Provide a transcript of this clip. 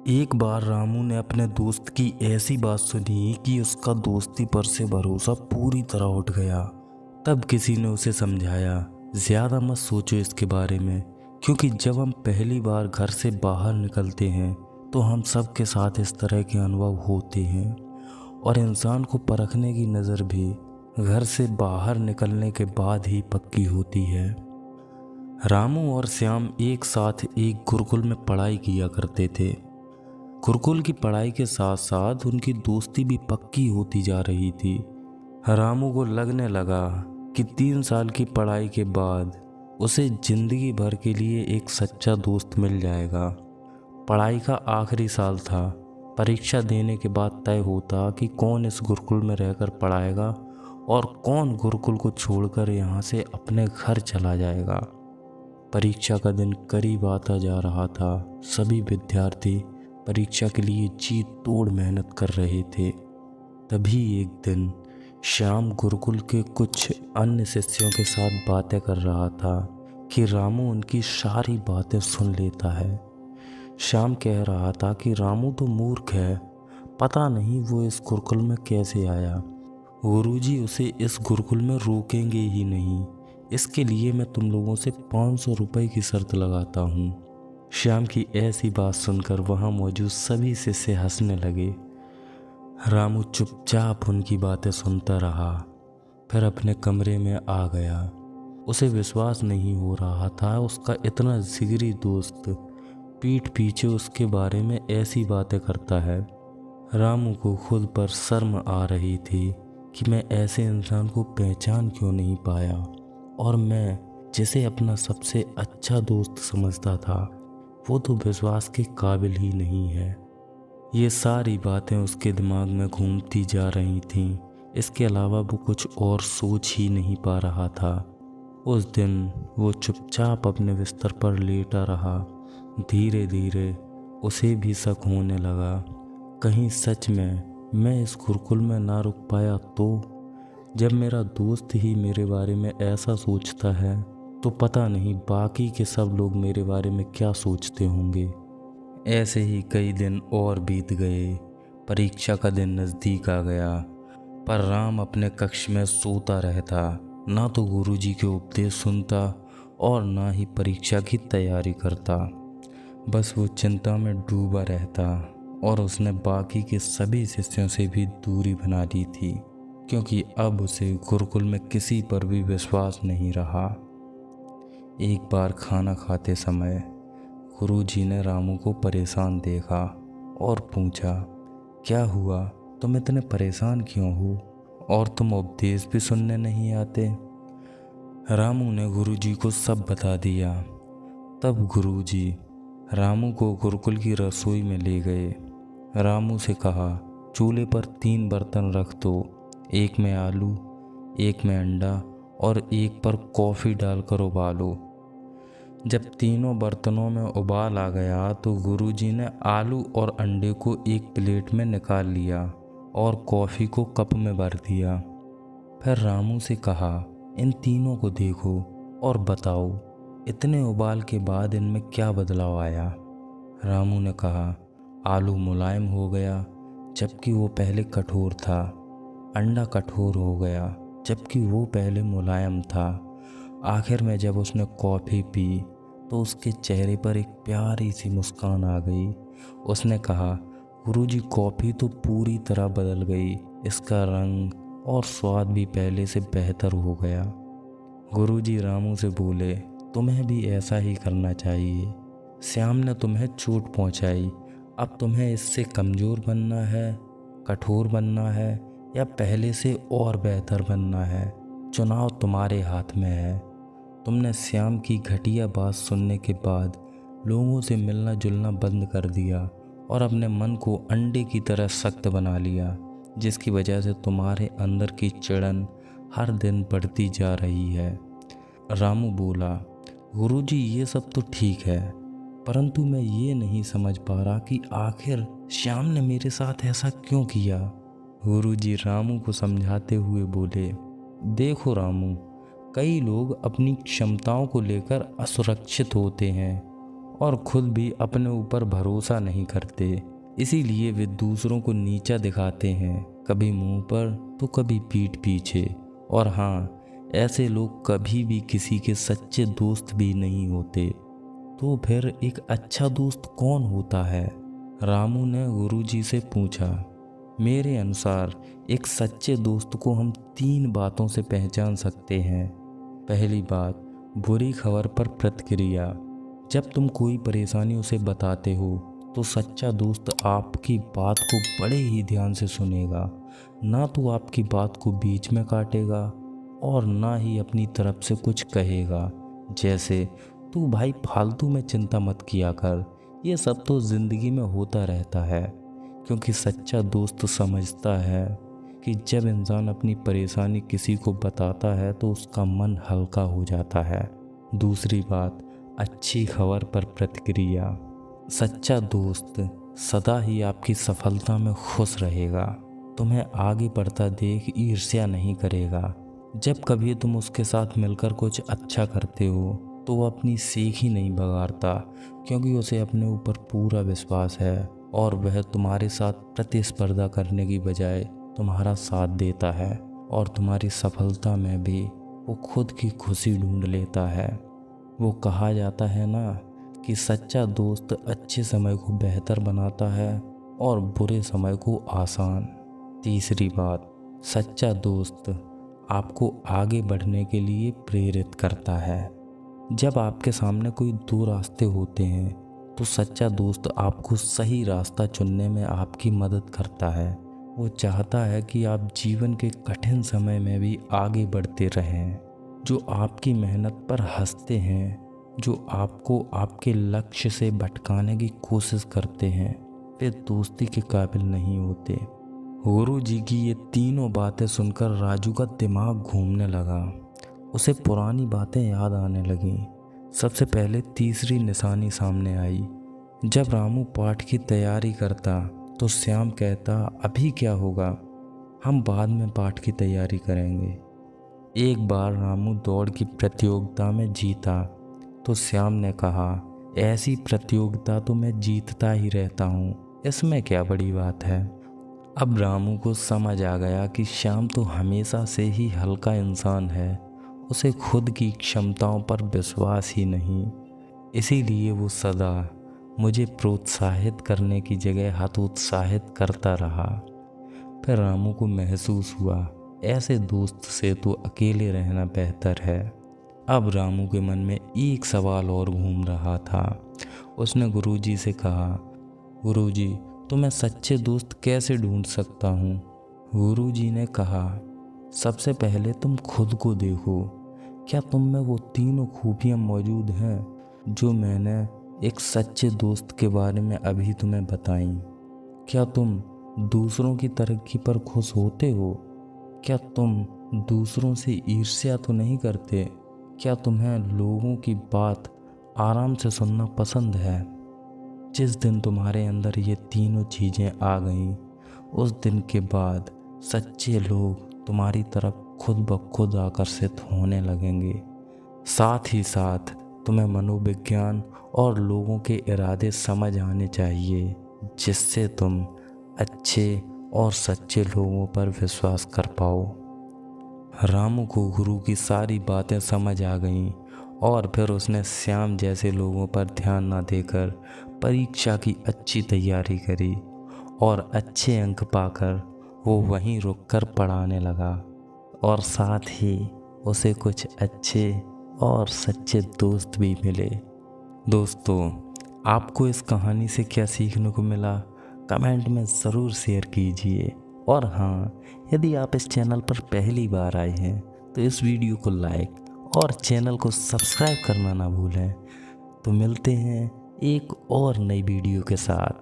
एक बार रामू ने अपने दोस्त की ऐसी बात सुनी कि उसका दोस्ती पर से भरोसा पूरी तरह उठ गया। तब किसी ने उसे समझाया, ज़्यादा मत सोचो इसके बारे में, क्योंकि जब हम पहली बार घर से बाहर निकलते हैं तो हम सब के साथ इस तरह के अनुभव होते हैं, और इंसान को परखने की नज़र भी घर से बाहर निकलने के बाद ही पक्की होती है। रामू और श्याम एक साथ एक गुरुकुल में पढ़ाई किया करते थे। गुरुकुल की पढ़ाई के साथ साथ उनकी दोस्ती भी पक्की होती जा रही थी। रामू को लगने लगा कि 3 साल की पढ़ाई के बाद उसे जिंदगी भर के लिए एक सच्चा दोस्त मिल जाएगा। पढ़ाई का आखिरी साल था। परीक्षा देने के बाद तय होता कि कौन इस गुरुकुल में रहकर पढ़ाएगा और कौन गुरुकुल को छोड़कर यहाँ से अपने घर चला जाएगा। परीक्षा का दिन करीब आता जा रहा था। सभी विद्यार्थी परीक्षा के लिए जी तोड़ मेहनत कर रहे थे। तभी एक दिन श्याम गुरुकुल के कुछ अन्य शिष्यों के साथ बातें कर रहा था कि रामू उनकी सारी बातें सुन लेता है। श्याम कह रहा था कि रामू तो मूर्ख है, पता नहीं वो इस गुरुकुल में कैसे आया। गुरुजी उसे इस गुरुकुल में रोकेंगे ही नहीं, इसके लिए मैं तुम लोगों से 500 रुपये की शर्त लगाता हूँ। श्याम की ऐसी बात सुनकर वहाँ मौजूद सभी शिष्य हंसने लगे। रामू चुपचाप उनकी बातें सुनता रहा, फिर अपने कमरे में आ गया। उसे विश्वास नहीं हो रहा था उसका इतना जिगरी दोस्त पीठ पीछे उसके बारे में ऐसी बातें करता है। रामू को खुद पर शर्म आ रही थी कि मैं ऐसे इंसान को पहचान क्यों नहीं पाया, और मैं जिसे अपना सबसे अच्छा दोस्त समझता था वो तो विश्वास के काबिल ही नहीं है। ये सारी बातें उसके दिमाग में घूमती जा रही थीं। इसके अलावा वो कुछ और सोच ही नहीं पा रहा था। उस दिन वो चुपचाप अपने बिस्तर पर लेटा रहा। धीरे धीरे उसे भी शक होने लगा, कहीं सच में मैं इस गुरुकुल में ना रुक पाया तो। जब मेरा दोस्त ही मेरे बारे में ऐसा सोचता है तो पता नहीं बाकी के सब लोग मेरे बारे में क्या सोचते होंगे। ऐसे ही कई दिन और बीत गए। परीक्षा का दिन नज़दीक आ गया, पर राम अपने कक्ष में सोता रहता। ना तो गुरुजी के उपदेश सुनता और ना ही परीक्षा की तैयारी करता। बस वो चिंता में डूबा रहता, और उसने बाकी के सभी शिष्यों से भी दूरी बना ली थी, क्योंकि अब उसे गुरुकुल में किसी पर भी विश्वास नहीं रहा। एक बार खाना खाते समय गुरुजी ने रामू को परेशान देखा और पूछा, क्या हुआ, तुम इतने परेशान क्यों हो, और तुम उपदेश भी सुनने नहीं आते। रामू ने गुरुजी को सब बता दिया। तब गुरुजी रामू को गुरुकुल की रसोई में ले गए। रामू से कहा, चूल्हे पर 3 बर्तन रख दो, एक में आलू, एक में अंडा और एक पर कॉफ़ी डालकर उबालो। जब तीनों बर्तनों में उबाल आ गया तो गुरुजी ने आलू और अंडे को एक प्लेट में निकाल लिया और कॉफ़ी को कप में भर दिया। फिर रामू से कहा, इन तीनों को देखो और बताओ इतने उबाल के बाद इनमें क्या बदलाव आया। रामू ने कहा, आलू मुलायम हो गया जबकि वो पहले कठोर था, अंडा कठोर हो गया जबकि वो पहले मुलायम था। आखिर में जब उसने कॉफ़ी पी तो उसके चेहरे पर एक प्यारी सी मुस्कान आ गई। उसने कहा, गुरुजी कॉफ़ी तो पूरी तरह बदल गई, इसका रंग और स्वाद भी पहले से बेहतर हो गया। गुरुजी रामू से बोले, तुम्हें भी ऐसा ही करना चाहिए। श्याम ने तुम्हें चोट पहुंचाई, अब तुम्हें इससे कमज़ोर बनना है, कठोर बनना है, या पहले से और बेहतर बनना है। चुनाव तुम्हारे हाथ में है। तुमने श्याम की घटिया बात सुनने के बाद लोगों से मिलना जुलना बंद कर दिया और अपने मन को अंडे की तरह सख्त बना लिया, जिसकी वजह से तुम्हारे अंदर की चिड़न हर दिन बढ़ती जा रही है। रामू बोला, गुरुजी ये सब तो ठीक है, परंतु मैं ये नहीं समझ पा रहा कि आखिर श्याम ने मेरे साथ ऐसा क्यों किया। गुरुजी रामू को समझाते हुए बोले, देखो रामू, कई लोग अपनी क्षमताओं को लेकर असुरक्षित होते हैं और खुद भी अपने ऊपर भरोसा नहीं करते। इसीलिए वे दूसरों को नीचा दिखाते हैं, कभी मुंह पर तो कभी पीठ पीछे। और हाँ, ऐसे लोग कभी भी किसी के सच्चे दोस्त भी नहीं होते। तो फिर एक अच्छा दोस्त कौन होता है? रामू ने गुरुजी से पूछा। मेरे अनुसार एक सच्चे दोस्त को हम 3 बातों से पहचान सकते हैं। पहली बात, बुरी खबर पर प्रतिक्रिया। जब तुम कोई परेशानी उसे बताते हो तो सच्चा दोस्त आपकी बात को बड़े ही ध्यान से सुनेगा, ना तो आपकी बात को बीच में काटेगा और ना ही अपनी तरफ से कुछ कहेगा, जैसे तू भाई फालतू में चिंता मत किया कर, ये सब तो ज़िंदगी में होता रहता है। क्योंकि सच्चा दोस्त समझता है कि जब इंसान अपनी परेशानी किसी को बताता है तो उसका मन हल्का हो जाता है। दूसरी बात, अच्छी खबर पर प्रतिक्रिया। सच्चा दोस्त सदा ही आपकी सफलता में खुश रहेगा, तुम्हें आगे बढ़ता देख ईर्ष्या नहीं करेगा। जब कभी तुम उसके साथ मिलकर कुछ अच्छा करते हो तो वो अपनी सीख ही नहीं बगाड़ता, क्योंकि उसे अपने ऊपर पूरा विश्वास है और वह तुम्हारे साथ प्रतिस्पर्धा करने की बजाय तुम्हारा साथ देता है और तुम्हारी सफलता में भी वो खुद की खुशी ढूंढ लेता है। वो कहा जाता है ना कि सच्चा दोस्त अच्छे समय को बेहतर बनाता है और बुरे समय को आसान। तीसरी बात, सच्चा दोस्त आपको आगे बढ़ने के लिए प्रेरित करता है। जब आपके सामने कोई 2 रास्ते होते हैं तो सच्चा दोस्त आपको सही रास्ता चुनने में आपकी मदद करता है। वो चाहता है कि आप जीवन के कठिन समय में भी आगे बढ़ते रहें। जो आपकी मेहनत पर हंसते हैं, जो आपको आपके लक्ष्य से भटकाने की कोशिश करते हैं, वे दोस्ती के काबिल नहीं होते। गुरुजी की ये तीनों बातें सुनकर राजू का दिमाग घूमने लगा। उसे पुरानी बातें याद आने लगीं। सबसे पहले तीसरी निशानी सामने आई। जब रामू पाठ की तैयारी करता तो श्याम कहता, अभी क्या होगा, हम बाद में पाठ की तैयारी करेंगे। एक बार रामू दौड़ की प्रतियोगिता में जीता तो श्याम ने कहा, ऐसी प्रतियोगिता तो मैं जीतता ही रहता हूँ, इसमें क्या बड़ी बात है। अब रामू को समझ आ गया कि श्याम तो हमेशा से ही हल्का इंसान है, उसे खुद की क्षमताओं पर विश्वास ही नहीं। इसीलिए वो सदा मुझे प्रोत्साहित करने की जगह हतोत्साहित करता रहा। फिर रामू को महसूस हुआ, ऐसे दोस्त से तो अकेले रहना बेहतर है। अब रामू के मन में एक सवाल और घूम रहा था। उसने गुरुजी से कहा, गुरुजी तो मैं सच्चे दोस्त कैसे ढूंढ सकता हूँ? गुरुजी ने कहा, सबसे पहले तुम खुद को देखो, क्या तुम में वो तीनों खूबियाँ मौजूद हैं जो मैंने एक सच्चे दोस्त के बारे में अभी तुम्हें बताई? क्या तुम दूसरों की तरक्की पर खुश होते हो? क्या तुम दूसरों से ईर्ष्या तो नहीं करते? क्या तुम्हें लोगों की बात आराम से सुनना पसंद है? जिस दिन तुम्हारे अंदर ये तीनों चीज़ें आ गईं, उस दिन के बाद सच्चे लोग तुम्हारी तरफ खुद ब खुद आकर्षित होने लगेंगे। साथ ही साथ तुम्हें मनोविज्ञान और लोगों के इरादे समझ आने चाहिए, जिससे तुम अच्छे और सच्चे लोगों पर विश्वास कर पाओ। रामू को गुरु की सारी बातें समझ आ गईं और फिर उसने श्याम जैसे लोगों पर ध्यान न देकर परीक्षा की अच्छी तैयारी करी और अच्छे अंक पाकर वो वहीं रुककर पढ़ाने लगा और साथ ही उसे कुछ अच्छे और सच्चे दोस्त भी मिले। दोस्तों, आपको इस कहानी से क्या सीखने को मिला, कमेंट में ज़रूर शेयर कीजिए। और हाँ, यदि आप इस चैनल पर पहली बार आए हैं तो इस वीडियो को लाइक और चैनल को सब्सक्राइब करना ना भूलें। तो मिलते हैं एक और नई वीडियो के साथ।